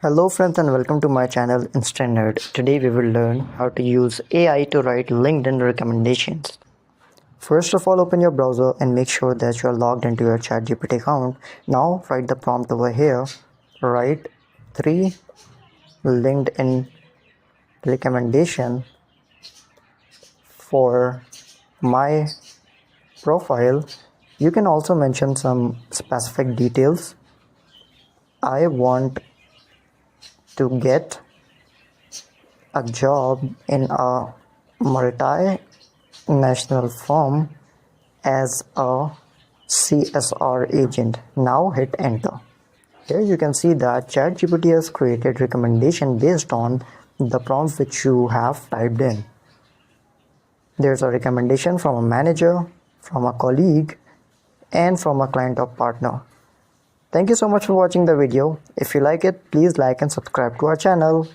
Hello friends and welcome to my channel Instant Nerd. Today we will learn how to use AI to write LinkedIn recommendations. First of all, open your browser and make sure that you are logged into your ChatGPT account. Now write the prompt over here. Write 3 LinkedIn recommendation for my profile. You can also mention some specific details. I want to get a job in a multinational firm as a CSR agent. Now hit enter. Here you can see that ChatGPT has created recommendation based on the prompt which you have typed in. There's a recommendation from a manager, from a colleague, and from a client or partner. Thank you so much for watching the video. If you like it, please like and subscribe to our channel.